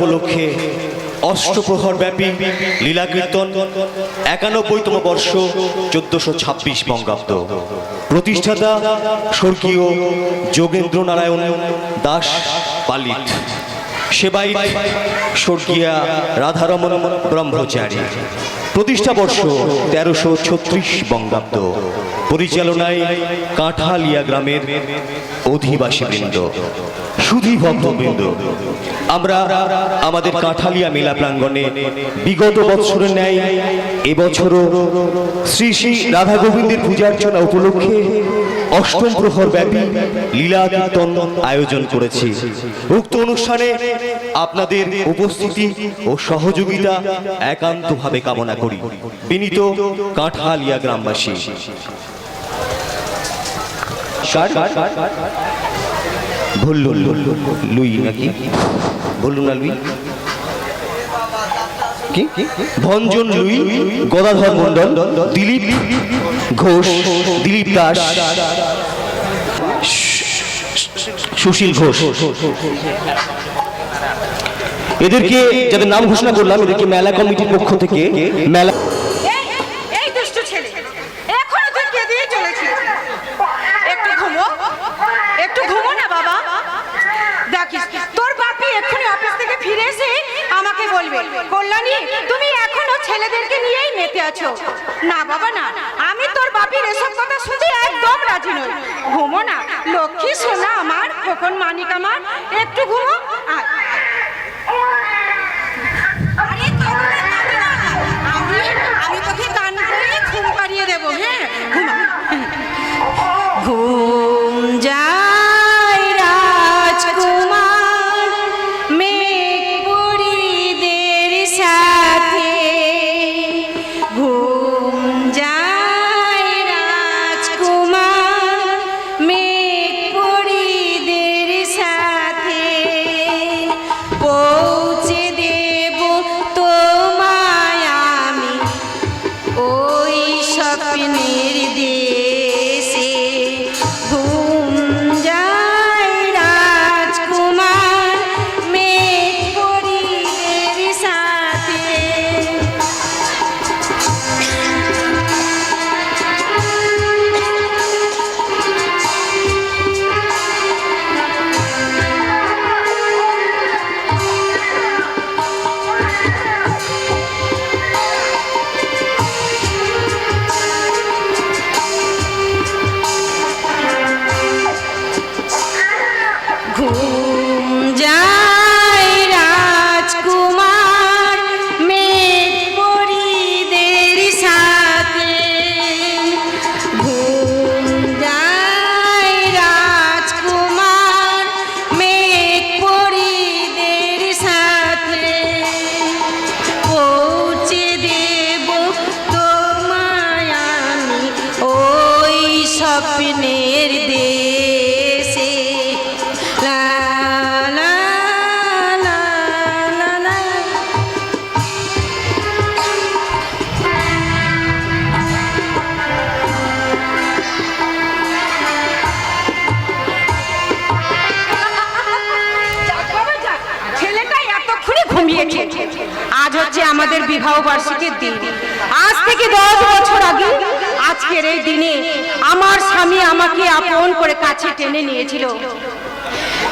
উপলক্ষে অষ্টপ্রহর ব্যাপী লীলা কীর্তন ৯১তম বর্ষ ১৪২৬ বঙ্গাব্দ। প্রতিষ্ঠাতা স্বর্গীয় যোগেন্দ্র নারায়ণ দাস পালিত, সেবায়িত স্বর্গীয়া রাধারমণ ব্রহ্মচারী। প্রতিষ্ঠা বর্ষ ১৩৩৬ বঙ্গাব্দ। পরিচালনায় কাঁঠালিয়া গ্রামের অধিবাসীবৃন্দ, সুধী ভক্তবৃন্দ। আমরা আমাদের কাঁঠালিয়া মেলা প্রাঙ্গণে বিগত বৎসরের ন্যায় এবছরও শ্রী শ্রী রাধা গোবিন্দের পূজার্চনা উপলক্ষে অষ্টম প্রহর ব্যাপী লীলা কীর্তন আয়োজন করেছি। উক্ত অনুষ্ঠানে আপনাদের উপস্থিতি ও সহযোগিতা একান্তভাবে কামনা করি। বিনীত কাঁঠালিয়া গ্রামবাসী। লুই নাকি বললু না? লুই কি? ভঞ্জন লুই, গদাধর মণ্ডল, দিলীপ ঘোষ, দিলীপ দাস, সুশীল ঘোষ। এদেরকে যাদের নাম ঘোষণা করলাম, এদেরকে মেলা কমিটির পক্ষ থেকে মেলা কল্যাণী, তুমি এখনো ছেলেদেরকে নিয়েই মেতে আছো। না বাবা না, আমি তোর বাপির এসব কথা শুনতে একদম রাজি নই। ঘুমো না লক্ষ্মী সোনা আমার, খোকন মানিক আমার, একটু ঘুমো। স্বপ্নের দেশে লা লা লা লা লা। ছেলেটা এতক্ষণে ঘুমিয়েছে। আজ হচ্ছে আমাদের বিবাহ বার্ষিকীর দিন। আজ থেকে 10 বছর আগে আজকের এই দিনে আমার স্বামী আমাকে আপন করে কাছে টেনে নিয়েছিল।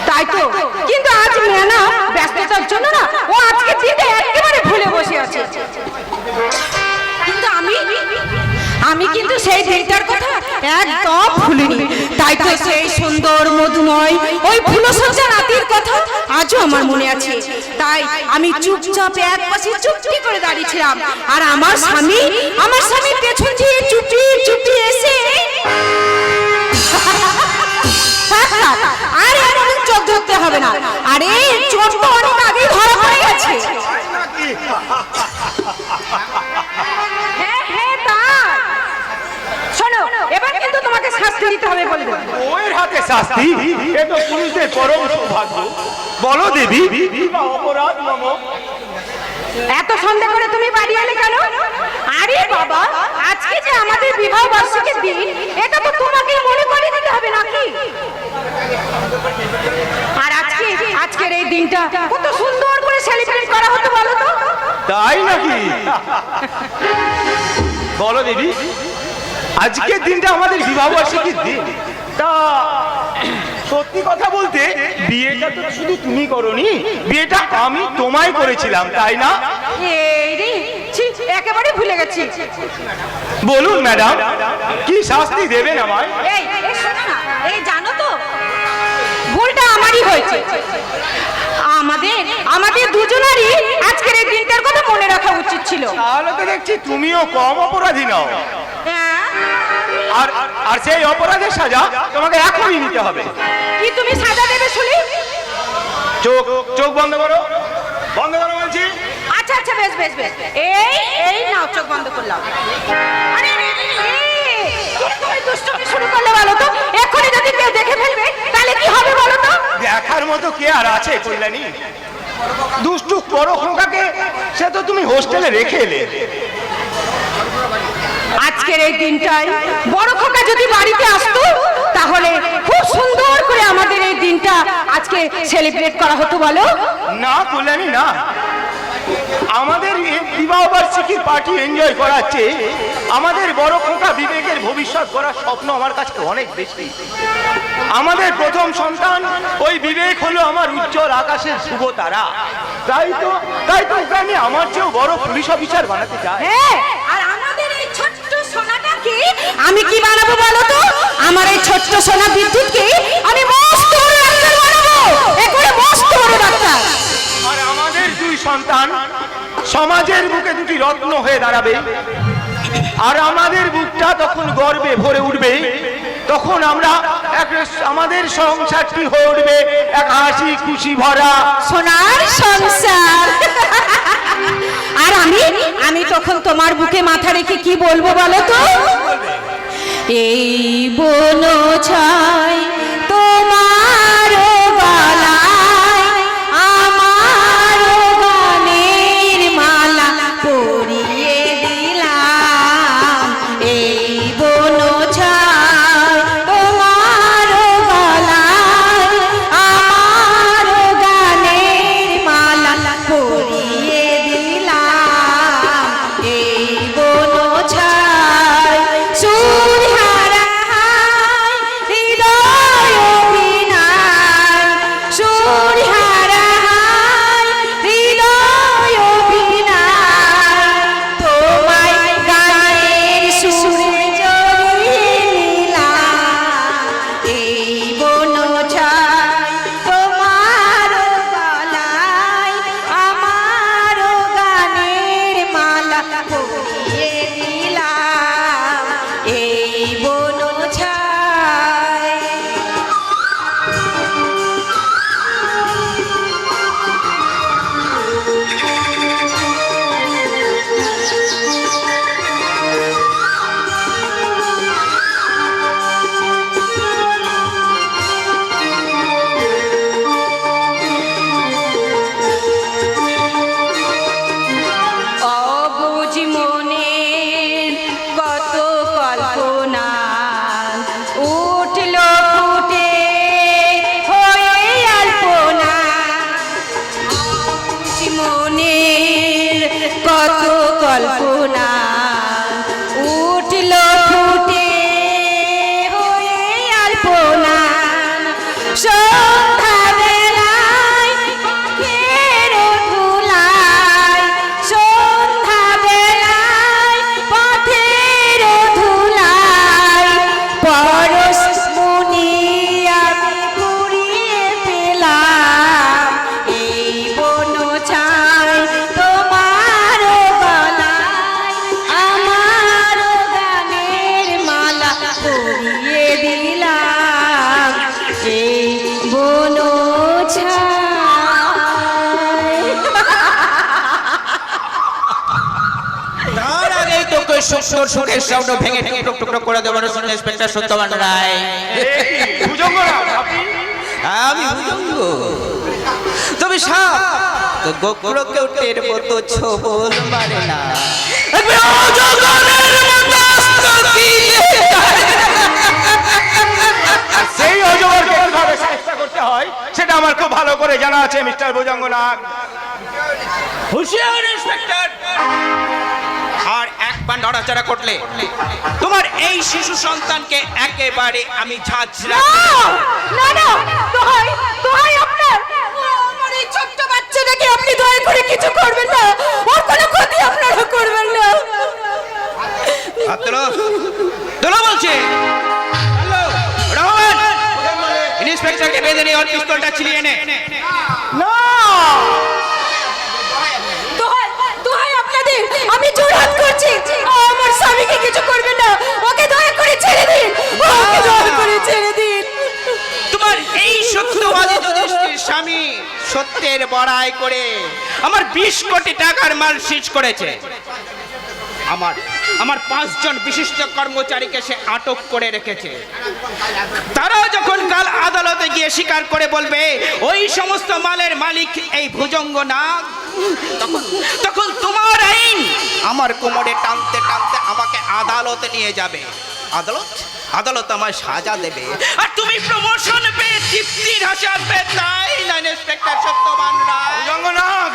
তাই তো, কিন্তু আজ মেনা ব্যস্ততার জন্য না ও আজকে দিনটা একেবারে ভুলে বসে আছে। কিন্তু আমি কিন্তু সেই দিনটার কথা একদম ভুলিনি। তাই তো সেই সুন্দর মধুময় ওই ফুলসজ্জা রাতের কথা আজও আমার মনে আছে। তাই আমি চুপচাপ এক পাশে চুপটি করে দাঁড়িয়েছিলাম, আর আমার স্বামী পেছন দিয়ে চুপটি চুপটি এসে আর এমন চোখ ধরতে হবে না, আরে চোখ তো অনেক আগেই ধরা পড়ে গেছে। হ্যাঁ হ্যাঁ তাই। শোনো, এবার কিন্তু তোমাকে শাস্তি দিতে হবে বলবো। ওর হাতে শাস্তি? এ তো পুরুষদের পরম সৌভাগ্য। বলো দেবী, বা অপরাধ মম? এত সন্দেহ করে তুমি বাড়ি এলে কেন? আরে বাবা, আজকে যে আমাদের বিবাহ বার্ষিকীর দিন, এটা তো তোমাকে মনে করে দিতে হবে নাকি? আর আজকের এই দিনটা কত সুন্দর করে সেলিব্রেট করা হতো বলো তো? তাই নাকি? বলো দেবী, আজকের দিনটা আমাদের বিবাহ বার্ষিকীর দিন। তা সত্যি কথা বলতে বিয়েটা তো শুধু তুমি করোনি, বিয়েটা আমি তোমায় করেছিলাম, তাই না? এই রে, ছি, একেবারে ভুলে গেছি। বলুন ম্যাডাম, কি শাস্তি দেবেন আমায়? এই শোনো না, এই জানো তো ভুলটা আমারই হয়েছে। আমাদের দুজনেরই আজকের এই দিনটার কথা মনে রাখা উচিত ছিল। তাহলে তো দেখছি তুমিও কম অপরাধী নও। হ্যাঁ, আর সেই অপরাধের সাজা তোমাকে এখনই নিতে হবে। কি তুমি সাজা দেবে শুনি? চোখ বন্ধ করো, বন্ধ করো বলছি। আচ্ছা আচ্ছা, বেশ বেশ বেশ, এই নাও, চোখ বন্ধ করলাম। আরে তুমি দুষ্টুমি শুরু করলে বলো তো? এখনই যদি কেউ দেখে ফেলবে তাহলে কি হবে বলো তো? দেখার মতো কে আর আছে কল্যাণী? দুষ্টু বড় খোকাকে সে তো তুমি হোস্টেলে রেখে এলে। আজকের এই দিনটায় বড় খোকা যদি বাড়িতে আসতো তাহলে খুব সুন্দর করে আমাদের এই দিনটা আজকে সেলিব্রেট করা হতো বলো? না কল্যাণী না, আমাদের এই বিবাহ বার্ষিকীর পার্টি এনজয় করাচ্ছে আমাদের বড় খোকা বিবেকের ভবিষ্যৎ গড়ার স্বপ্ন আমার কাছে অনেক বেশি। আমাদের প্রথম সন্তান ওই বিবেক হলো আমার উজ্জ্বল আকাশের শুভ তারা। তাই তো ওকে আমি আমার চেয়েও বড় পুলিশ অফিসার বানাতে চাই। হ্যাঁ, আর আমাদের এই ছোট্ট সোনাটাকে আমি কি বানাবো বলো তো? আমার এই ছোট্ট সোনা বিদ্যুৎকে আমি মস্ত বড় ডাক্তার বানাবো, একবারে মস্ত বড় ডাক্তার। আর আমাদের দুই সন্তান সমাজের বুকে দুটি রত্ন হয়ে দাঁড়াবে, আর আমাদের বুকটা তখন গর্বে ভরে উঠবে। তখন আমরা আমাদের সংসারটি হয়ে উঠবে এক হাসি খুশি ভরা সোনার সংসার। আর আমি তখন তোমার বুকে মাথা রেখে কি বলবো বলো তো? এই বন ছাই তোমার গলায় আমার গানের মালা পরিয়ে দিলাম। এই বন ছাই তোমার গলায় আমার গানের মালা পরিয়ে দিলাম। এই বন ছাই সুরহারা হৃদয় তোকে সুখের স্বপ্ন ভেঙে টুকরো টুকরো করে দেবো ইন্সপেক্টর সত্যবান রায়। ভুজঙ্গ রাজ, আপনি? আমি ভুজঙ্গ, তুমি সাপ তো গোকুলকে টের মতো ছোবল মারে না। আর সেই অজগরকে কিভাবে শাস্তি করতে হয় সেটা আমার খুব ভালো করে জানা আছে মিস্টার ভুজঙ্গ নাগ। হুঁশিয়ার ইন্সপেক্টর, আর একবার নড়াচড়া করলে তোমার এই শিশু সন্তানকে একেবারে আমি ঝাঁঝরা না না, দোহাই দোহাই আপনার, আমার এই ছোট্ট বাচ্চাটাকে আপনি দয়া করে কিছু করবেন না, ওর কোনো ক্ষতি আপনারা করবেন না। তোলো তোলো বলছে। হ্যালো রহমান, ইন্সপেক্টরকে বেঁধে নিয়ে ওর পিস্তলটা ছিনিয়ে নে। না, দোহাই দোহাই আপনাদের, আমি জোরহাত করছি, আমার স্বামীকে কিছু করবেন না, ওকে দয়া করে ছেড়ে দিন, ওকে দয়া করে ছেড়ে দিন। তোমার এই সত্যবাদী যুধিষ্ঠির স্বামী সত্যের বড়াই করে আমার 20 কোটি টাকার মাল সিজ করেছে। আমার 5 জন বিশিষ্ট কর্মচারীকে সে আটক করে রেখেছে। তারা যখন কাল আদালতে গিয়ে স্বীকার করে বলবে ওই সমস্ত মালের মালিক এই ভুজঙ্গ নাগ, তখন তোমার আইন আমার কোমরে টানতে টানতে আমাকে আদালতে নিয়ে যাবে। আদালত আমায় সাজা দেবে, আর তুমি প্রমোশন পেয়ে তৃপ্তির হাসি আসবে, তাই না ইন্সপেক্টর সত্যবান রায়? ভুজঙ্গ নাগ,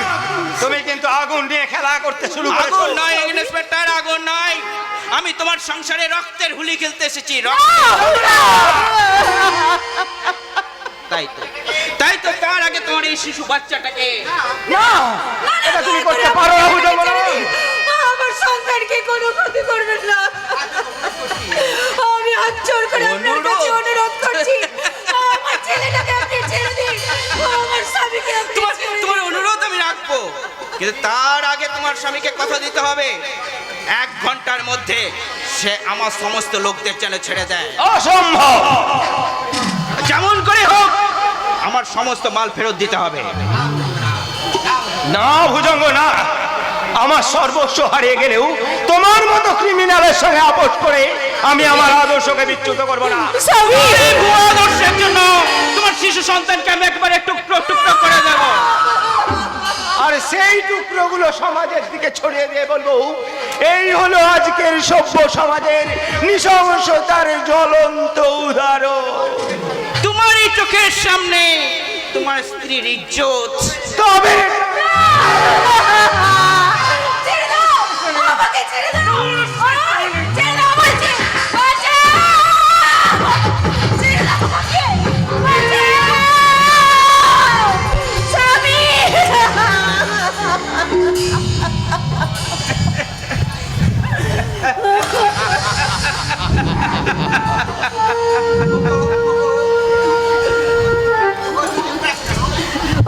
তুমি কিন্তু আগুন নিয়ে খেলা করতে শুরু করেছো। আগুন নয় ইন্সপেক্টর, আগুন নয়, আমি তোমার সংসারে রক্তের হুলি খেলতে এসেছি। তাই তো তার আগে তোমার এই শিশু বাচ্চাটাকে না, এটা তুমি করতে পারো না ভুজঙ্গ নাগ। আমার সন্তানকে কোনো ক্ষতি করবেন না, আমি হাত জোড় করে আপনার কাছে অনুরোধ করছি, আমার ছেলেটাকে আপনি ছেড়ে দিন, আমার স্বামীকে আপনি ছেড়ে দিন। তোমার অনুরোধ আমি রাখবো, কিন্তু তার আগে তোমার স্বামীকে কথা দিতে হবে 1 ঘন্টার মধ্যে সে আমার সমস্ত লোকদের যেন ছেড়ে দেয়। অসম্ভব। যেমন করে হোক আমার সমস্ত মাল ফেরত দিতে হবে। না ভুজঙ্গ না, আমার সর্বস্ব হারিয়ে গেলেও তোমার মতো ক্রিমিনালের সঙ্গে আপোষ করে আমি আমার আদর্শকে বিচ্যুত করব না। স্বামী, এই ভুয়া আদর্শের জন্য তোমার শিশু সন্তানকে আমি একবারে টুকরো টুকরো করে দেব। আর সেই টুকরোগুলো সমাজের দিকে ছড়িয়ে দিয়ে বলবো, এই হলো আজকের সভ্য সমাজের নৃশংসতার জ্বলন্ত উদাহরণ। তোমার এই চোখের সামনে তোমার স্ত্রীর ইজ্জত তবে ছেড়ে দাও, আমাকে ছেড়ে দাও, ছেড়ে দাও বলছি, বাঁচাও! ছেড়ে দাও আমাকে, বাঁচাও! স্বামী!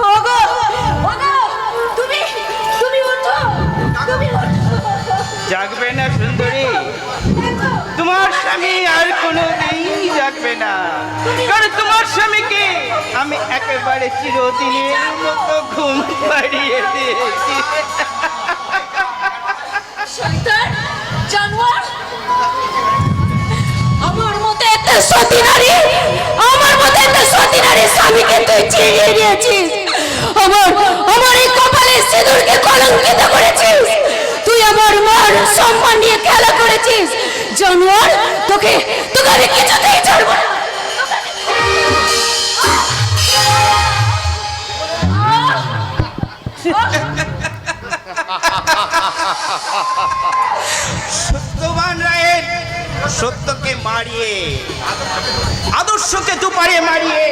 ওগো, ওগো, তুমি ওঠো, তুমি ওঠো। জাগবে না সুন্দরী, তোমার স্বামী আর কোনোদিন জাগবে না, কারণ তোমার স্বামীকে আমি একেবারে চিরদিনের মতো ঘুম পাড়িয়ে দিয়েছি। শয়তান, জানোয়ার, আমার মতো একটা সতী নারী, আমার মতো একটা সতী নারীর স্বামীকে তুই চিনিয়ে নিয়েছিস, আমার এই কপালে সিঁদুরকে কলঙ্কিত করেছিস, তুই আমার মার সম্মান নিয়ে খেলা করেছিস, জানোয়ার, তোকে আমি কিছুতেই ছাড়বো না। সত্যবান রায়ের সত্যকে মারিয়ে আদর্শকে দুপারে মারিয়ে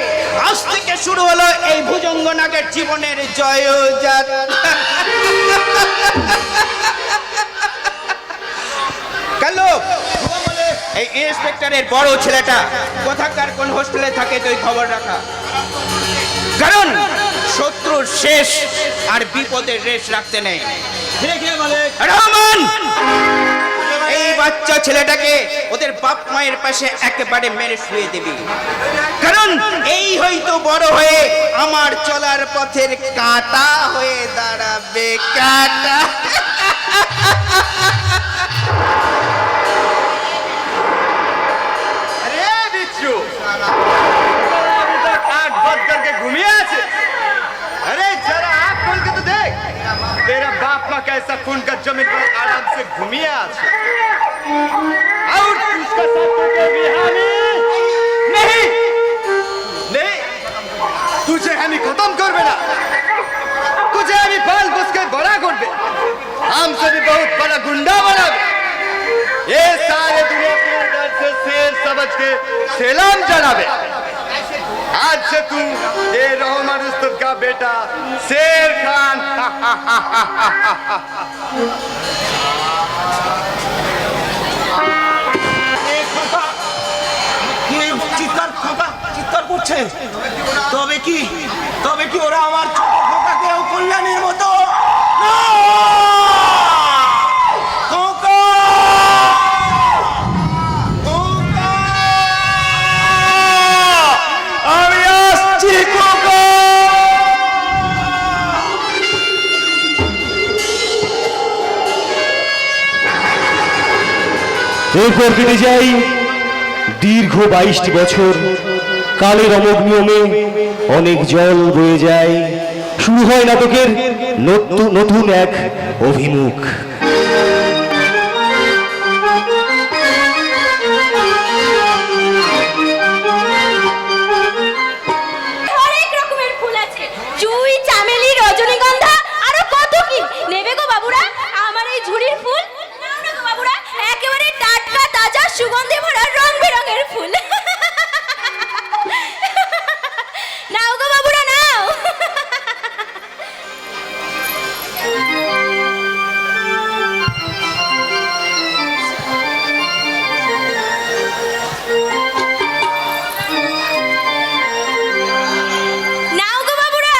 আজ থেকে শুরু হলো এই ভুজঙ্গ নাগের জীবনের জয়যাত্রা। কেন এই ইন্সপেক্টরের বড় ছেলেটা কোথাকার কোন হোস্টেলে থাকে তুই খবর রাখা, কারণ শত্রুর শেষ আর বিপদের রেশ রাখতে নেই। রহমান, এই বাচ্চা ছেলেটাকে ওদের বাপ মায়ের পাশে একেবারে মেরে শুয়ে দিবি, কারণ এই হয়তো বড় হয়ে আমার চলার পথের কাঁটা হয়ে দাঁড়াবে, কাঁটা। जमीन पर आराम से घूमिए আছে और उसका साथ तुझे बिहानी नहीं नहीं तुझे हमें खत्म करबे ना तुझे हमें पाल पोस के बड़ा करबे हमसे भी बहुत बड़ा गुंडा बनाबे ये सारे दुनिया के डर से शेर समझ के सलाम जनाबे आज से तू ये रहमान उस्ताद का बेटा शेर खान চিৎকার করছে তবে কি ওরা আমার ছোট খোকাকে কল্যাণের মতো আমি আসছি খোকা এরপর কেটে যাই দীর্ঘ 22টি বছর। কালের অমোঘ নিয়মে অনেক জল বয়ে যায়। শুরু হয় নাটকের নতুন এক অভিমুখ। অনেক রকমের ফুল আছে, জুই, চামেলি, রজনীগন্ধা, আরো কত কি নেবে গো বাবুরা? আমার এই ঝুড়ির ফুল নাও না গো বাবুরা, একেবারে টাটকা তাজা সুগন্ধে ভরা রং বেরঙের ফুল। নাও গো বাবুরা নাও। নাও গো বাবুরা।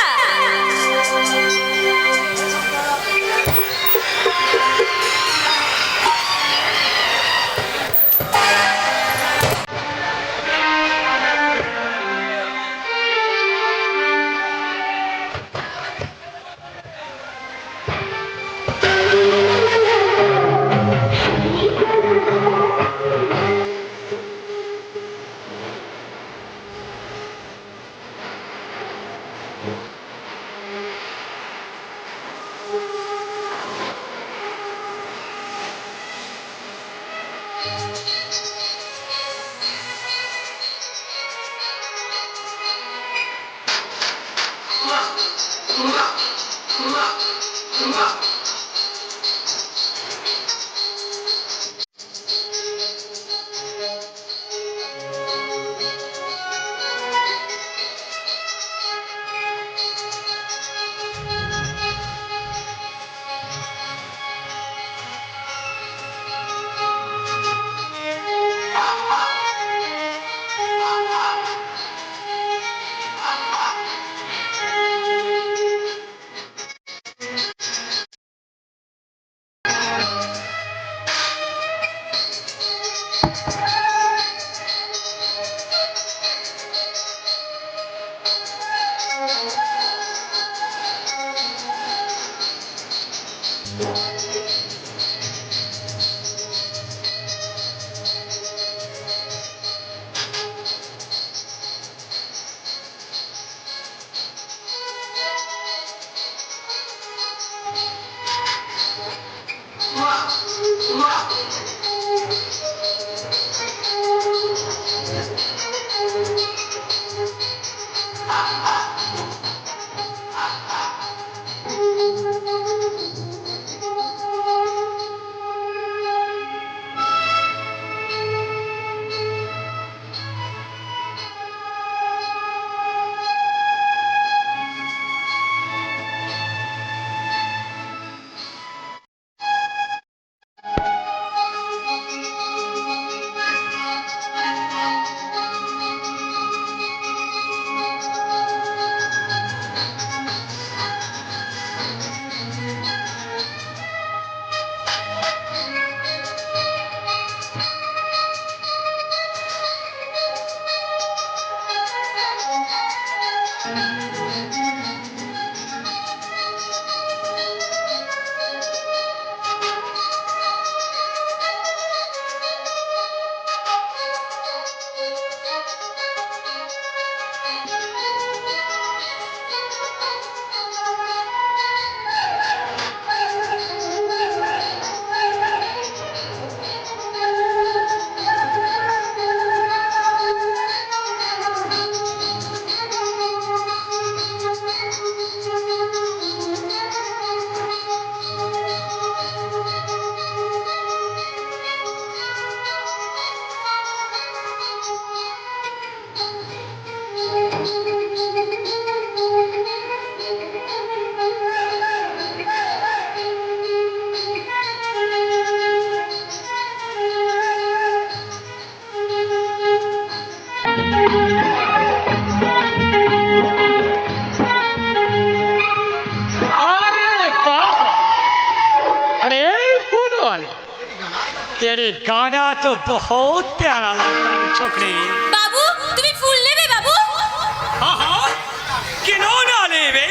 तेरे गाना तो बहुत प्यारा लगता है छोकरी। বাবু তুমি ফুল নেবে বাবু? हाँ हाँ क्यों ना ले बे?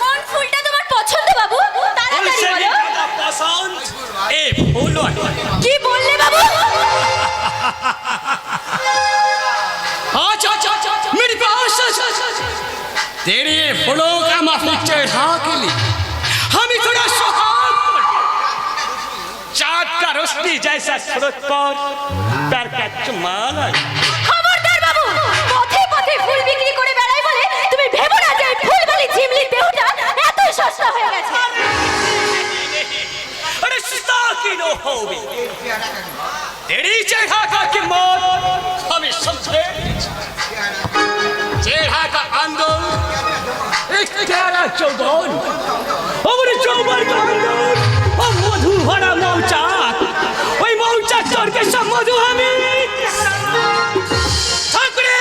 কোন ফুলটা তোমার পছন্দ বাবু? তাড়াতাড়ি उनसे भी বলো। ज्यादा पसंद ए फूलों है। কি বললে বাবু? हाँ मेरे पास तेरे फूलों का माफी चढ़ा के लिए हम थोड़ा सुहाग कर गए। चाँद का रोशनी जैसा सूरज पर पैर का चुम्मा लगा। খবরদার বাবু, পথে পথে ফুল বিক্রি করে বেড়াই বলে তুমি ভেবো না যে ফুলবালি ঝিমলি দেহটা এত সস্তা হয়ে গেছে। अरे सस्ता की नो हो भी तेरी चेहरा का कीमत हमें समझे। चेहरा का अंदर एक प्यारा चौबन और चौबन का अंदर और मधु भरा मौचाक वही मौचाक तोड़ के सब मधु हमें ठाकुरे।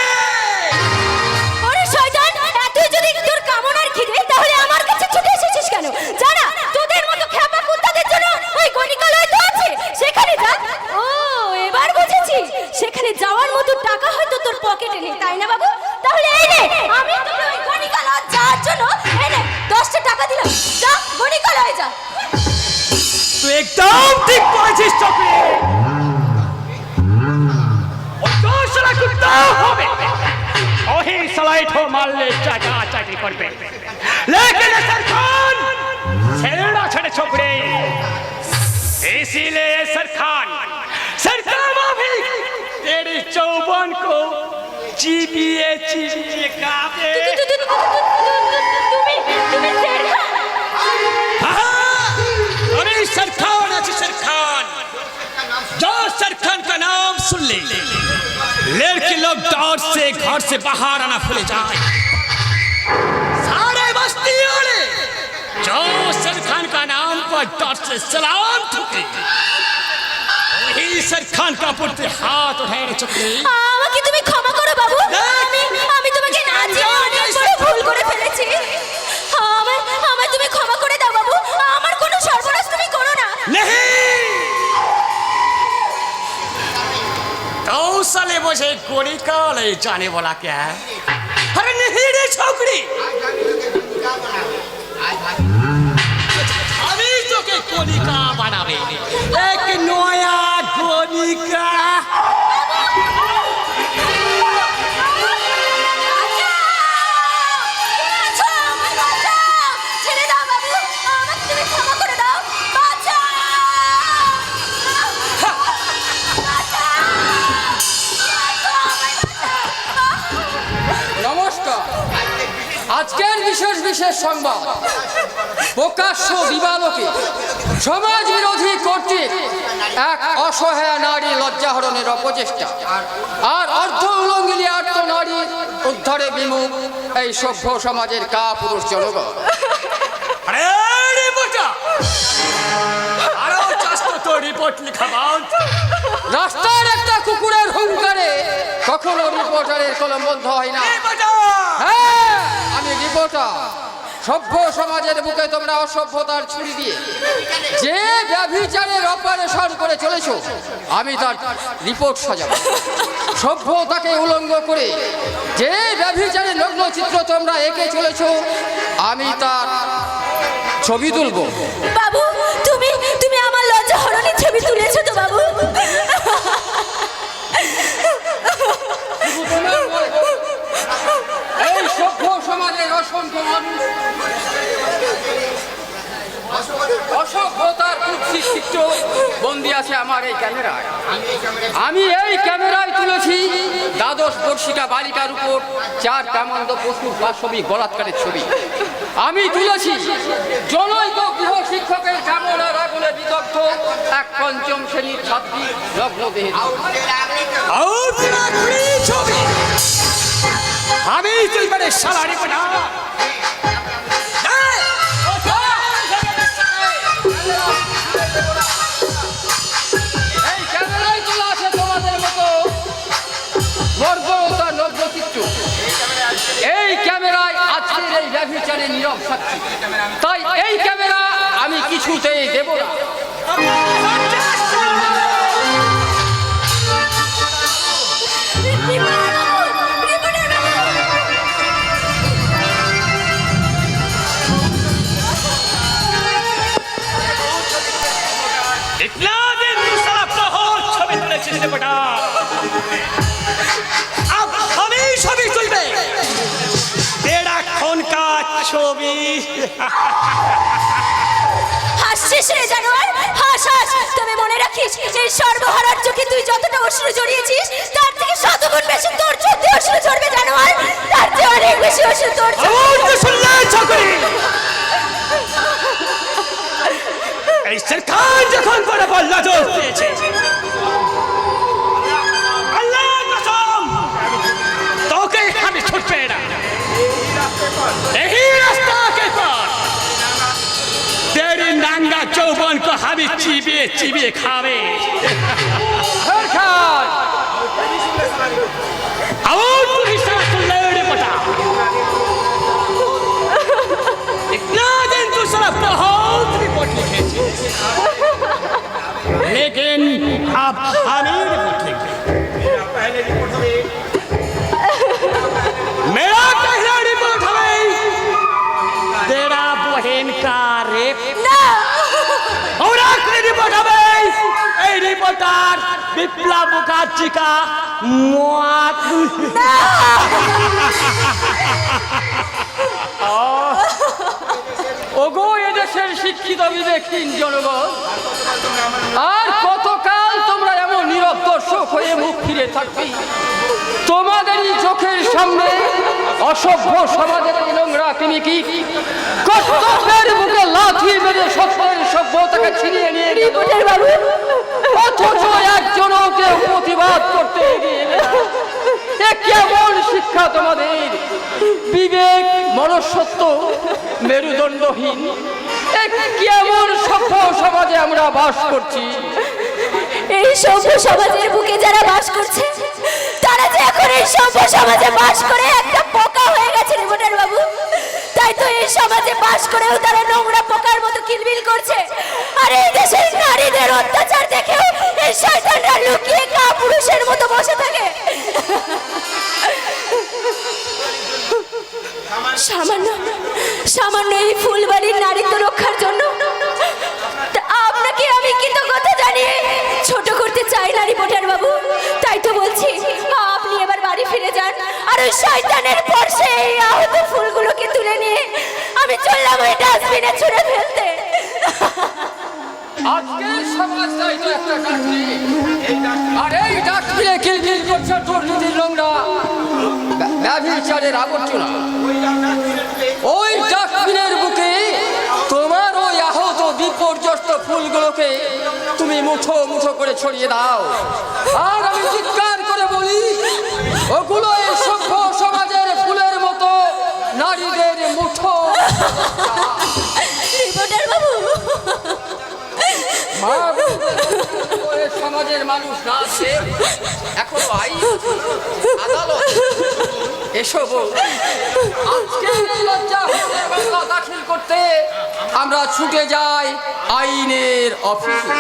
ওরে শয়তান, এতই যদি তোর কামনার খিদে তাহলে আমার কাছে ছুটে এসেছিস কেন? জানা তোদের মতো খ্যাপা কুত্তাদের জন্য ওই গণিকালয় তো আছে, সেখানে যা। ও এবার বুঝেছি, সেখানে যাওয়ার মতো টাকা হয়তো তোর পকেটে নেই, তাই না বাবু? তাহলে এই নে, আমি তোকে ওই গণিকালয় যাওয়ার জন্য এই নে 10টা টাকা দিলাম, যা গণিকালয় যা। तू एकदम ठीक पहुंचिस चौकड़ी। और जो साला कुत्ता होवे वही सलाइट हो मार ले चाचा चाची करबे। लेकिन सरखान सेड़ा छड़े छोकरे इसीलिए सरखान भी तेरी चौबन को चीपिए काबे। তুমি শেরখান? अरे सरखान अच्छी सरखान जो सरखान का नाम सुन ले लड़के लोग डर से घर से बाहर आना भूल जाए। सारे बस्ती वाले जो सरखान का नाम पर डर से सलाम ठुके वही सरखान का पुत्र हाथ उठाए चुके। আমাকে তুমি ক্ষমা করো বাবু, আমি তোমাকে না চিনে অনেক বড় ভুল করে ফেলেছি। আমায় তুমি ক্ষমা করে দাও বাবু, আমার কোনো সর্বনাশ তুমি করো না। नहीं तो साले मुझे गोली का ले जाने वाला क्या है? अरे नहीं रे छोकरी अभी तो के गोली का बनावे एक नया गोली का। ছেড়ে দাও বাবু, আমাকে তুমি ক্ষমা করে দাও। নমস্কার। আজকের বিশেষ সংবাদ, প্রকাশ্য দিবালোকে সমাজ বিরোধী কর্তৃক এক অসহায় নারী লজ্জাহরণের অপচেষ্টা আর অর্ধ উলঙ্গিনী আর্ত নারী উদ্ধারে বিমুখ এই সভ্য সমাজের কাপুরুষ জনগণ। अरे रिपोर्टर আরো চাস্তো তো রিপোর্ট লেখা বাউন্ড। রাস্তার একটা কুকুরের হুঙ্কারে কখনো রিপোর্টারের কলম বন্ধ হয় না। হ্যাঁ, আমি রিপোর্টার। সভ্য সমাজের বুকে তোমরা অসভ্যতার ছুরি দিয়ে যে ব্যভিচারের অপারেশন করে চলেছো, আমি তার রিপোর্ট সাজাবো। সভ্যতাকে উলঙ্গ করে যে ব্যভিচারের নগ্ন চিত্র তোমরা এঁকে চলেছো, আমি তার ছবি তুলবো। বাবু তুমি তুমি আমার লজ্জা হরণের ছবি তুলেছো তো বাবু? এই সভ্য সমাজের অসংখ্য মানুষ অসভ্যতার কুৎসিত চিত্র বন্দী আছে আমার এই ক্যামেরায়। আমি এই ক্যামেরায় তুলেছি দ্বাদশ বর্ষিকা বালিকার উপর 4 কামান্দ পশুর পাশবিক বলাৎকারের ছবি। আমি তুলেছি জনৈক গৃহ শিক্ষকের কামনার আগুনে বিদগ্ধ এক 5ম শ্রেণীর ছাত্রী লগ্ন দেহে। ছবি আমি তুই মানে সারা রিপোর্টার এই ক্যামেরায় তোলা আছে তোমাদের মতো বর্বরতার নগ্ন চিত্র। এই ক্যামেরায় আজকের এই ব্যভিচারের নীরব সাক্ষী। তাই এই ক্যামেরা আমি কিছুতেই দেব না। इतना दिन दूसरा प्रहर छवि तुलेছিস রে বেটা अब हमें ছবি তুলবে तेरा खून का ছবি হাসছিস রে জানোয়ার, হাস হাস। তবে মনে রাখিস, এই সর্বহারার চোখে তুই যতটা অশ্রু জড়িয়েছিস, তার থেকে শতগুণ বেশি তোর চোখে অশ্রু ঝরবে জানোয়ার। তার চেয়ে অনেক বেশি অশ্রু তোর চোখে। শুনলে চাকরি এই সরকার যখন বড় বড় নজর দিয়েছে আল্লাহর কসম তোকে আমি ছুটবে না यही रास्ता के पार तेरी नांगा चौबन को हमी चिबिए चिबिए खावे और पुलिस सुन ले रे बेटा इतना दिन तू सारा बहुत रिपोर्ट लिखे थी लेकिन अब हमें रिपोर्ट लिखे पहले रिपोर्ट हमें मेरा पहला रिपोर्ट हमें तेरा बहन का रेप না और आखिरी रिपोर्ट हमें ए रिपोर्टर विप्लव मुखर्जी का मौत ওগো এদেশের শিক্ষিত বিবেকহীন জনগণ, আর কতকাল তোমরা এমন নীরব দর্শক হয়ে মুখ ফিরে থাকবে? তোমাদেরই চোখের সামনে অসভ্য সমাজের এই নোংরা কৃমিকি কর্তব্যের বুকে লাথি মেরে সত্যের সভ্যতাকে ছিনিয়ে নিয়ে গেল। রিপোর্টার বাবু, অথচ একজনও কেউ প্রতিবাদ করতে এগিয়ে এলো না। এ কেমন শিক্ষা তোমাদের? বিবেক মনুষ্যত্ব মেরুদণ্ডহীন এ কেমন সভ্য সমাজে আমরা বাস করছি? এই সভ্য সমাজের বুকে যারা বাস করছে, তারা যে এখন এই সভ্য সমাজে বাস করে একটা পোকা হয়ে গেছে রিপোর্টার বাবু। তাই তো এই সমাজে বাস করেও তারা নোংরা পোকার মতো কিলবিল করছে। আর এই দেশের নারীদের অত্যাচার দেখেও এই শয়তানরা লুকিয়ে কাপুরুষের মতো বসে থাকে। সামান্য সামান্য এই ফুলবাড়ির নারীত্ব রক্ষার জন্য তা আপনাকে আমি কৃতজ্ঞতা জানিয়ে ছোট করতে চাই না রিপোর্টার বাবু। তাই তো বলছি, আপনি এবার বাড়ি ফিরে যান। আর ওই শয়তানের পরশে এই আহত ফুলগুলোকে তুলে নিয়ে আমি চললাম ওই ডাস্টবিনে ছুঁড়ে ফেলতে। আজকের সমাজটাই তো একটা ডাস্টবিন, আর এই ডাস্টবিনে কিলবিল করছে দুর্নীতির নোংরা ব্যভিচারের আবর্জনা। ওই ডাস্টবিনের বুকে তোমার ওই আহত বিপর্যস্ত ফুলগুলোকে তুমি মুঠো মুঠো করে ছড়িয়ে দাও। আর আমি চিৎকার করে বলি, ওগুলো এই সভ্য সমাজের ফুলের মতো নারীদের মুঠো। রিপোর্টার বাবু, সমাজের মানুষ না আছে, এখন আইন আদালত এসব আজকে লজ্জা মামলা দাখিল করতে আমরা ছুটে যাই আইনের অফিসে।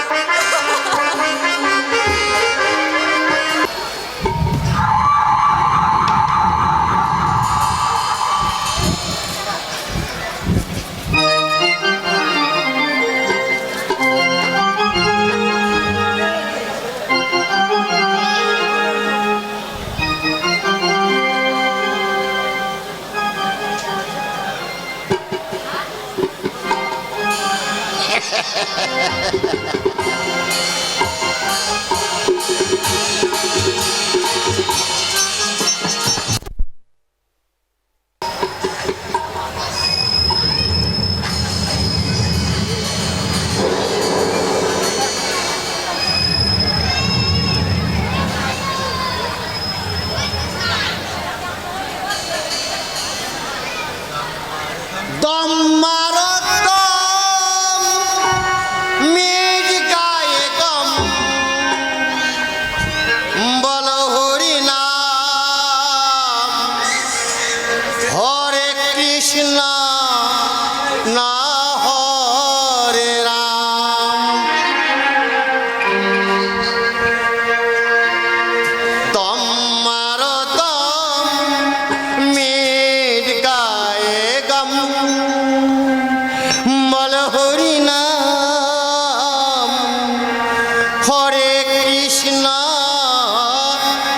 হরে কৃষ্ণ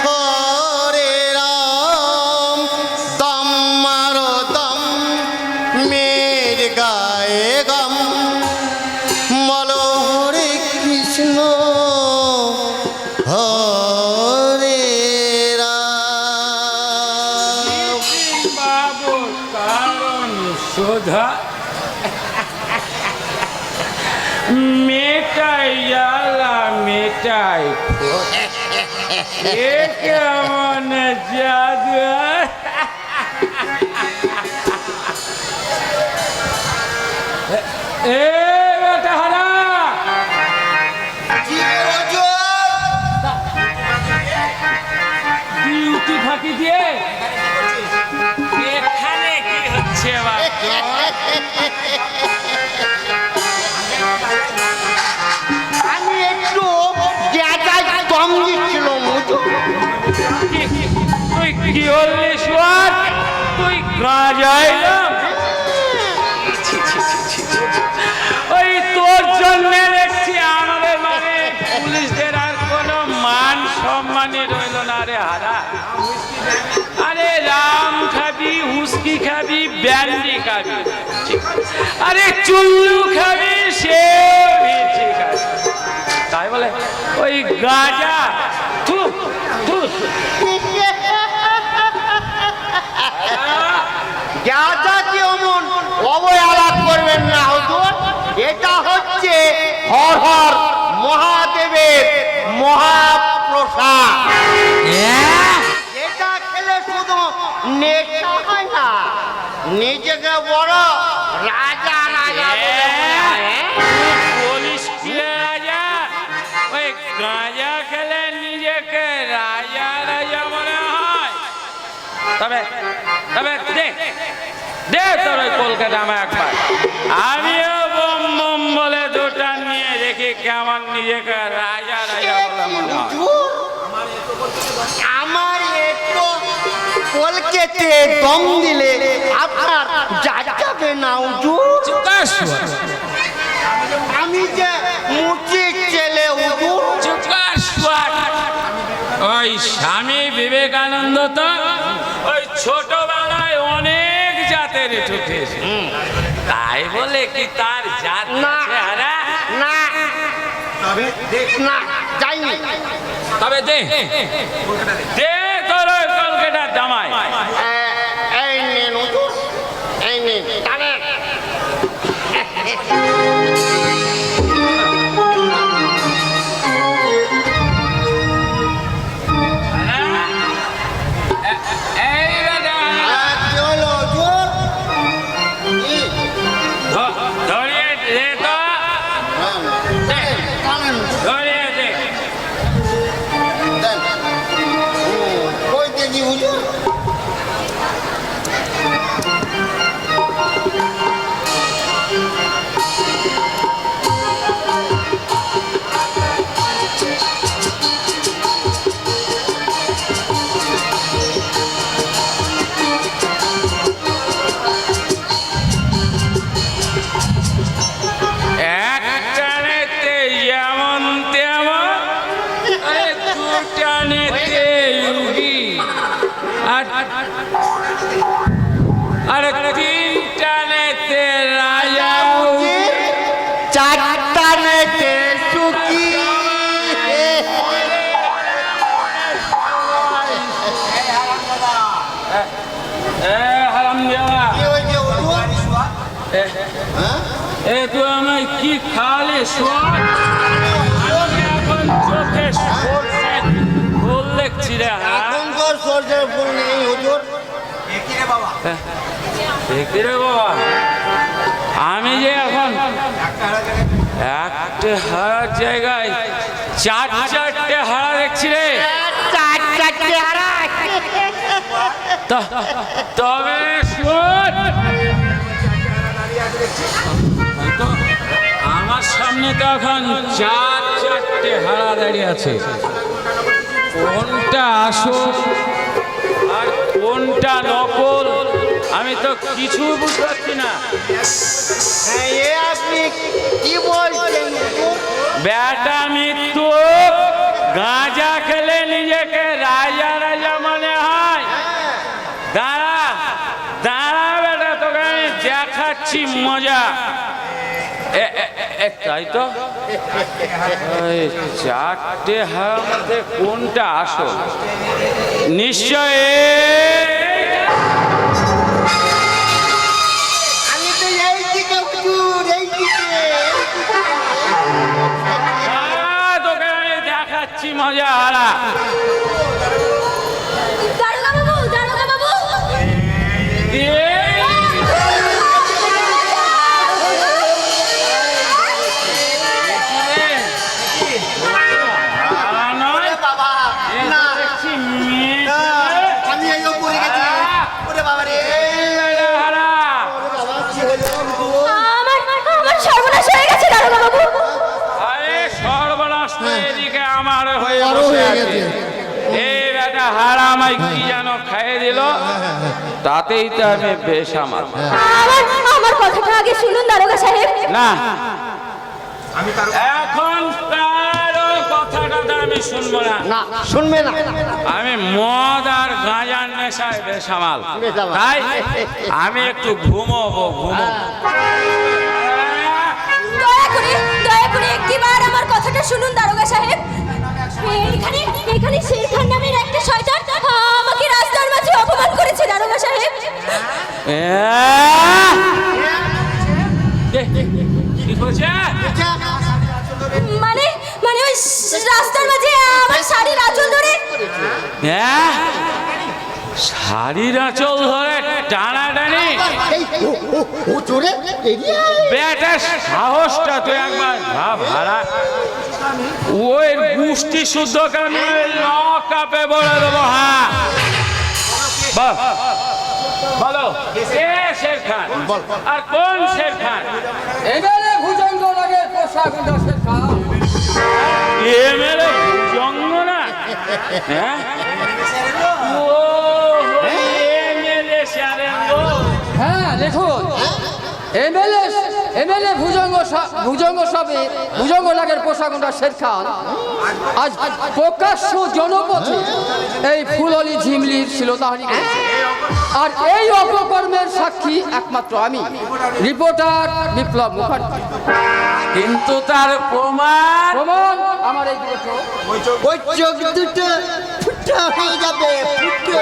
হরে রাম দম মারো দম মের গায়ে গম বলো হরে কৃষ্ণ হরে রাম। বাবু কারণ সোধা মেটাই জ্বালা মেটাই এ কেমন জাদু এ বেটা হারা ডিউটি ফাঁকি দিয়ে এখানে কি হচ্ছে বাচ্চা আমি একটু জায়গায় দম দিচ্ছিলাম তুই কি বললি সোয়াদ তুই গাঁজায় ওই তোর জন্য দেখছি আমাদের মানে পুলিশদের আর কোনো মান সম্মানই রইল না রে হারা আরে রাম খাবি হুস্কি খাবি ব্যান্ডি খাবি আরে চুল্লু খাবি সে ঠিক আছে তাই বলে ওই গাঁজা থু থু গাঁজাকে অমন অবহেলা করবেন না হুজুর, এটা হচ্ছে হর হর মহাদেবের মহাপ্রসাদ। এটা খেলে শুধু নেশা হয় না, নিজেকে বড় রাজা রাজা বলে মনে হয়। বলিস কি রে রাজা ওই গাঁজা খেলে নিজেকে রাজা রাজা মনে হয় তবে তবে দে দে তোর ওই কলকাতা আমার একবার আমিও বম বম বলে দুটা নিয়ে দেখি কেমন নিজেকে রাজা রাজা বলে মনে হয় আমার একটু কলকেতে দম দিলে আপনার যাবে না হুজুর। আমি যে মুচির ছেলে হুজুর। ওই স্বামী বিবেকানন্দ তো ওই ছোটবেলায় অনেক জাতের ঠুকেছে তাই বলে কি তার জাত না আছে হারা না না যাইনি। তবে দে দে তোর ওই কলকাতার জামাই এই নিন হুজুর, এই নিন টানেন। এই বেটা কি হলো হুজুর? ধরিয়ে দে তো দে, টানেন ধরিয়ে দে দেন। কই দেখি হুজুর? এক টানেতে যেমন তেমন আরে দু টানেতে ইউগি আর আরে তিন টানেতে রাজা চারটা নেতে সুখী। হারাম দেওয়া কি হয়েছে হুজুর? এ তুই আমায় কি খালে শোন আমি এখন চোখে সরষে ফুল দেখছি রে এখন তো সরষের ফুল নেই হুজুর। দেখি রে বাবা আমি যে এখন একটা হারার জায়গায় চার চারটে হারা দেখছি রে চারটে হারা। তবে শোন তো আমার সামনে তো এখন চার চারটে হারা দাঁড়িয়ে আছে কোনটা আসল আর কোনটা নকল আমি তো কিছু বুঝতে পারছি না এ আপনি কি বলছেন হুজুর? বেটা মৃত্যু গাঁজা খেলে নিজেকে রাজা রাজা মনে হয়। দাঁড়া দাঁড়া বেটা, তোকে আমি দেখাচ্ছি মজা। তাই তো, ওই চারটে হাড়ের মধ্যে কোনটা আসল? নিশ্চয় আমি তো এই দিকে হুজুর, এই দিকে। তোকে আমি দেখাচ্ছি মজা হারা। দারোগা বাবু, দারোগা বাবু। বাবা না, আমি এই পড়ে গেছি। ওরে বাবা রে, আমার সর্বনাশ হয়ে গেছে দারোগা বাবু। আরে সর্বনাশ তো এদিকে আমার হয়ে বসে আছে। এই বেটা হারা আমায় কি যেন খাইয়ে দিল, তাতেই তো আমি বেশ আমার। আমার কথাটা আগে শুনুন দারোগা সাহেব। না, এখন কারো কথাটা আমি শুনবো না। না শুনবে না। আমি মদ আর গাঁজার নেশায় বেসামাল, তাই আমি একটু ঘুমোবো। দয়া করে একটিবার আমার কথাটা শুনুন দারোগা সাহেব। এখানে শের খান নামের একটা শয়তান আমাকে রাস্তার মাঝে অপমান করেছে দারোগা সাহেব। কি করছে? মানে ওই রাস্তার মাঝে আমার শাড়ির আঁচল ধরে। হ্যাঁ, শাড়ির আঁচল ধরে টানাটানি। হুজুরে বেটা সাহসটা তুই একবার ভাব হারা। ওই গুষ্টি শুদ্ধ কেন লকাপে বলে দেবো। হ্যাঁ বলো, কে শের খান আর কোন শের খান? এবারে ভুজঙ্গ লাগে পোশাক শের খান। এমএলএ ভুজঙ্গ না? হ্যাঁ, ও এমএলএ সারেঙ্গ। হ্যাঁ দেখুন, এমএলএ ভুজঙ্গ লাগের পোশাকুন্ডা শের খান আজ প্রকাশ্য জনপথে এই ফুললি ঝিমলির শিলতাহানি করেছে। আর এই অপকর্মের সাক্ষী একমাত্র আমি, রিপোর্টার বিপ্লব মুখার্জি। কিন্তু তার প্রমাণ আমার এই দুটো ওই চোখ দুটো ফুটা হয়ে যাবে, ফুটো।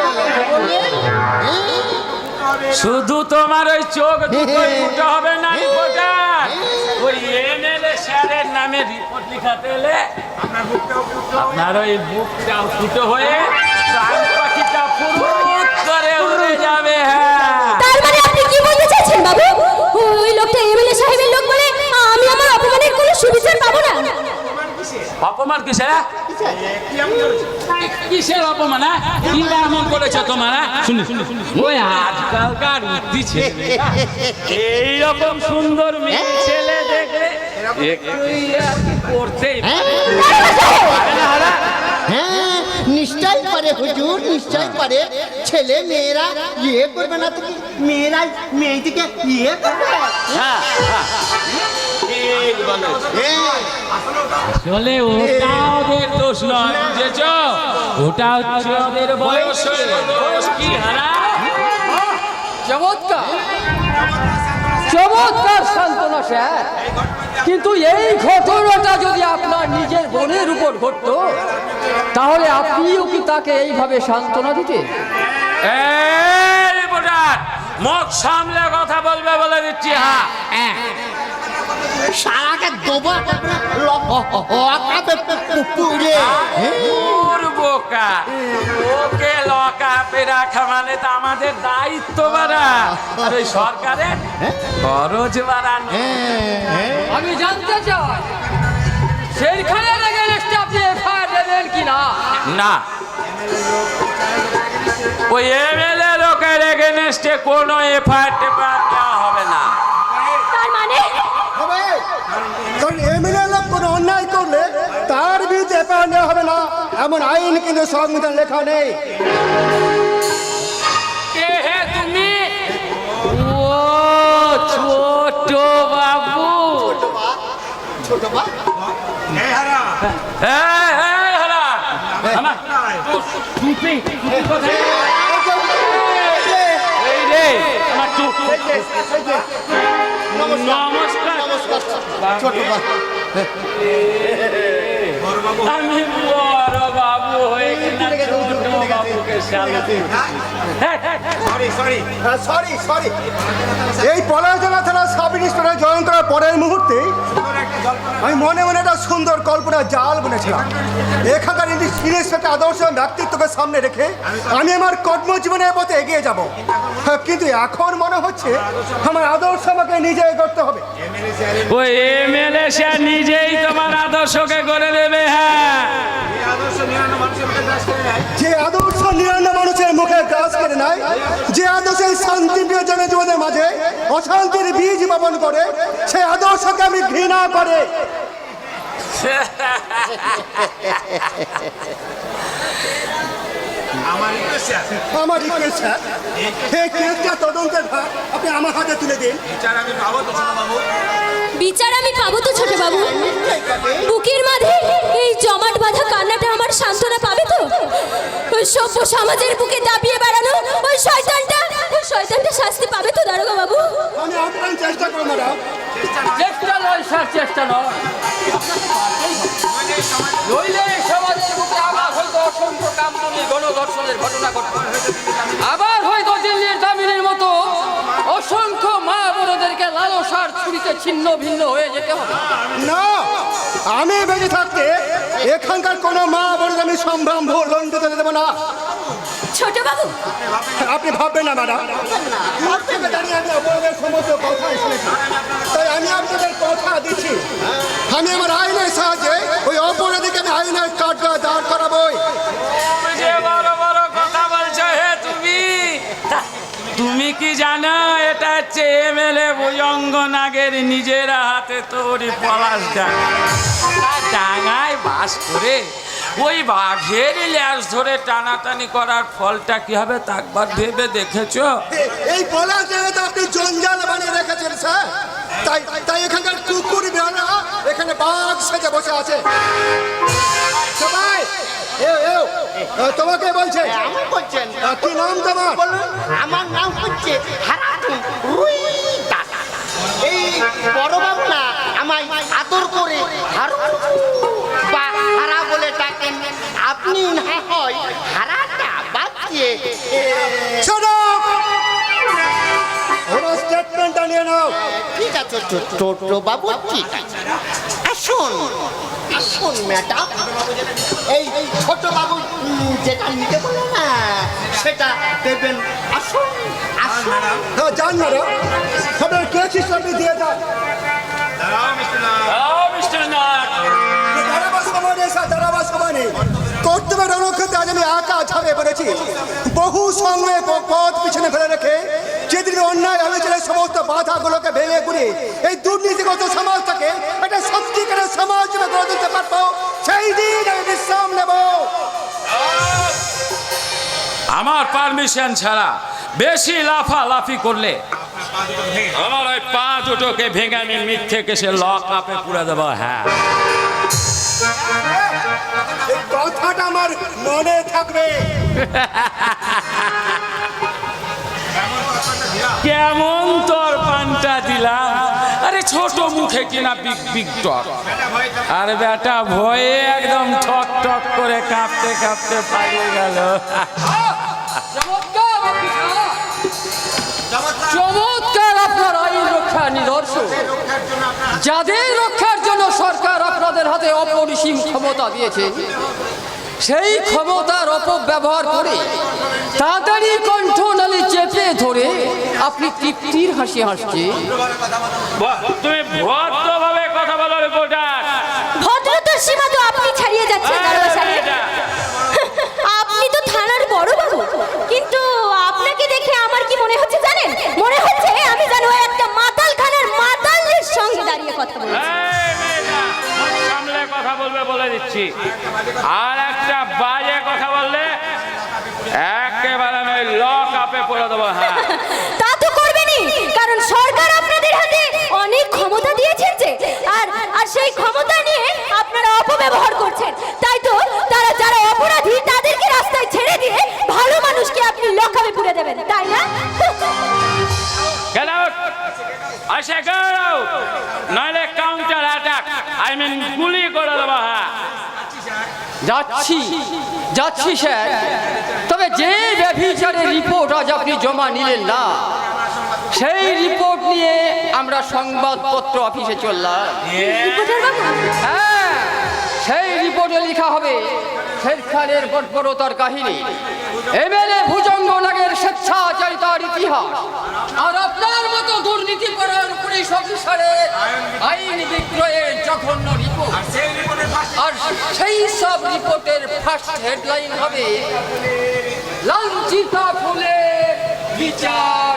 শুধু তোমার ওই চোখ দুটোই ফুটো হবে না রিপোর্টার, ওই এমএলএ স্যারের নামে রিপোর্ট লিখাতে এলে আপনার ওই বুকটাও ফুটো হয়ে প্রাণ পাখিটা ফুরুত করে উড়ে যাবে। হ্যাঁ, তার মানে আপনি কি বলতে চাইছেন বাবু? ওই লোকটা এমএলএ সাহেবের লোক বলে আমি আমার অপমানের কোনো সুবিচার পাবো না। অপমান কিসের? কিসের অপমান? কি এমন করেছো তোমার? শুনি ওই আজকালকার উঠতি ছেলে এইরকম সুন্দর মেয়ে ছেলে দেখলে একটুই আর কি করতেই পারে না। হ্যাঁ নিশ্চয় পারে হুজুর, নিশ্চয় পারে। ছেলে মেয়েরা ইয়ে করবে না তো কি? মেয়েরা মেয়েদিকে ইয়ে করবে। হ্যাঁ, ঠিক বলেছ। হ্যাঁ, আসলে ওটা ওদের দোষ নয়, বুঝেছ? ওটা হচ্ছে ওদের বয়সের দোষ। কি হারা চমৎকার সান্ত্বনা স্যার, কিন্তু এই ঘটনাটা যদি আপনার নিজের বোনের উপর ঘটতো তাহলে আপনিও কি তাকে এইভাবে সান্ত্বনা দিতেন? এই রিপোর্টার, মুখ সামলে কথা বলবে বলে দিচ্ছি। হ্যাঁ, সারাকে দেবো পুকুরে। ওর বোকা, ওকে লকআপে রাখা মানে তো আমাদের দায়িত্ব বাড়া, আর ওই সরকারের খরচ বাড়ানো। আমি জানতে চাই সেইখানে লেগে নেক্সট আপনি এফআইআর দেবেন কিনা? না, ওই এমএলএ লোকের এগেনস্টে কোনো এফআইআর নেওয়া হবে না। তার মানে কারণ এমএলএ লোক কোনো অন্যায় করলে তার বিরুদ্ধে এফআইআর নেওয়া হবে না, এমন আইন কিন্তু সংবিধান লেখা নেই। কে হে তুমি? ও ছোট বাবু। ছোট বা এই হারা আমার টুপি কোথায়? এই রে আমার টুপি। নমস্কার ছোট আমি বড় বাবু হয়ে কিনা ছোট বাবুকে সালাতে। সরি সরি, এই পলাশজলা থানা সাব ইন্সপেক্টর জয়েন করার পরের মুহূর্তে আমি মনে মনে একটা সুন্দর কল্পনা জাল বুনেছিলাম। এখানকার ইন্সপেক্টর আদর্শ ব্যক্তিত্বকে সামনে রেখে আমি আমার কর্মজীবনের পথে এগিয়ে যাব। কিন্তু এখন মনে হচ্ছে আমার আদর্শ আমাকে নিজেই করতে হবে। ওই এমএলএ সে নিজেই তোমার আদর্শকে করে দেবে। হ্যাঁ, যে আদর্শ ৯৯ মানুষের মুখে গ্রাস করে নেয়, যে আদর্শ শান্তি প্রিয় জনজীবনের মাঝে অশান্তির বীজ বপন করে, সেই আদর্শকে আমি ঘৃণা করে। আমার রিকোয়েস্ট স্যার, এই কেসটা তদন্তের ভার আপনি আমার হাতে তুলে দিন। বিচার আমি পাবো তো ছোট বাবু? বুকের মাঝে এই জমাট বাঁধা কান্নাটা আমার সান্ত্বনা পাবে তো? ওই সভ্য সমাজের বুকে দাবিয়ে বেড়ানো ওই শয়তানটা শাস্তি পাবে তো দারোগা বাবু? আমি আপনার চেষ্টা করবো ম্যাডাম। চেষ্টা নয় স্যার, চেষ্টা নয়। নইলে সমাজের বুকে আবার হয়তো অসংখ্য কামদুনি গণধর্ষণের ঘটনা ঘটবে। আবার হয়তো দিল্লির দামিনীর মতো অসংখ্য মা বোনদেরকে লালসার ছুরিতে ছিন্ন ভিন্ন হয়ে যেতে হবে। না, আমি বেঁচে থাকতে এখানকার কোনো মা বোনকে আমি সম্ভ্রম লন্ডিত দেবো না। ছোট বাবু, আপনি ভাববেন না ম্যাডাম, আমি আপনাদের সমস্ত কথা শুনেছি, তাই আমি আপনাদের কথা দিচ্ছি, আমি আমার আইনের সাহায্যে ওই অপরাধীকে আমি আইনের কাঠগড়ায় দাঁড় করাবোই। যে বড় বড় কথা বলছো হে তুমি কি জানো এটা হচ্ছে এমএলএ ভুজঙ্গ নাগের নিজের হাতে তৈরি পলাশ ডাঙায় বাস করে ওই বাঘের ল্যাস ধরে টানাটানি করার ফলটা কি হবে তা একবার ভেবে দেখেছো? এই পলাশ জায়গাতে আপনি জঞ্জাল বানিয়ে রেখেছেন স্যার, তাই তাই এখানকার কুকুর বেড়া এখানে বাঘ সেজে বসে আছে। সবাই তোমাকে বলছে। আমার বলছেন কি নাম তোমার? আমার নাম হচ্ছে হারাতুন রুই দাদা। এই বড় বাবু না আমায় আদর করে বা হারা বলে ডাকেন। আপনি না হয় হারাটা বাদ দিয়ে ওরা স্টেটমেন্টটা নিয়ে নাও। ঠিক আছে ছোট বাবু, ঠিক আছে। আসুন আসুন ম্যাডাম, এই ছোট বাবু যেটা নিতে বলে না সেটা দেবেন। আসুন আসুন। হ্যাঁ, যান ম্যাডাম, আপনার কেস হিসাবে দিয়ে যান। কর্তব্যের অনুক্ষেত্রে আজ আমি একা ঝাঁপে পড়েছি। বহু সঙ্গে পথ পিছনে ফেলে রেখে যেদিন অন্যায় আলোচনায় সমস্ত বাধাগুলোকে ভেঙে ঘুরে এই দুর্নীতিগত সমাজটাকে একটা সত্যিকারের সমাজ হিসেবে গড়ে তুলতে পারবো, সেই দিন আমি বিশ্রাম নেব। আমার পারমিশন ছাড়া বেশি লাফালাফি করলে আমার ওই পা দুটোকে ভেঙে আমি মিথ্যে কেসে লক আপে পুরে দেবো। হ্যাঁ, এই কথাটা আমার মনে থাকবে। কেমন তোর পানটা দিলাম? আরে ছোট মুখে কিনা বিগ বিগ টক, আর বেটা ভয়ে একদম ঠক ঠক করে কাঁপতে কাঁপতে পালিয়ে গেল। চমৎকার আপনার আইন রক্ষার নিদর্শন, যাদের রক্ষার জন্য সরকার আপনাদের হাতে অপরিসীম ক্ষমতা দিয়েছে, সেই ক্ষমতার অপব্যবহার করে তাদেরই কণ্ঠনালী চেপে ধরে আপনি তৃপ্তির হাসি হাসছে। তুমি ভদ্রভাবে কথা বলো রিপোর্টার। ভদ্রতার সীমা তো আপনি ছাড়িয়ে যাচ্ছেন দারোগা সাহেব। আপনি তো থানার বড় বাবু, কিন্তু আপনাকে দেখে আমার কি মনে হচ্ছে জানেন? মনে হচ্ছে আমি যেন একটা মাতাল খানার মাতালের সঙ্গে দাঁড়িয়ে কথা বলছি। সামলে কথা বলবে বলে দিচ্ছি, আর একটা বাজে কথা বললে একেবারে আমি লক আপে পড়ে দেবো। হ্যাঁ, তা তো করবেনই, কারণ সরকার আপনাদের হাতে অনেক ক্ষমতা দিয়েছেন যে, আর আর সেই ক্ষমতা নিয়ে আপনারা অপব্যবহার করছেন। তাই তো তারা যারা অপরাধী তাদেরকে রাস্তায় ছেড়ে দিয়ে ভালো মানুষকে আপনি লকাপে পুরে দেবেন, তাই না? Get out! I say get out! নইলে কাউন্টার অ্যাটাক, I mean গুলি করে দেবো। হ্যাঁ, যাচ্ছি যাচ্ছি স্যার, তবে যে ব্যভিচারের রিপোর্ট আজ আপনি জমা নিলেন না, সেই রিপোর্ট নিয়ে আমরা সংবাদপত্র অফিসে চললাম। রিপোর্টার বাবু, হ্যাঁ, সেই রিপোর্টে লেখা হবে শের খানের বর্বরতার কাহিনী, এমএলএ ভুজঙ্গনাগের স্বেচ্ছাচারিতার ইতিহাস, আর আপনার মতো দুর্নীতিপরায়ণ পুলিশ অফিসারের আইন বিক্রয়ের জঘন্য রিপোর্ট। আর সেই সব রিপোর্টের ফার্স্ট হেডলাইন হবে লাঞ্ছিতা ফুলের বিচার।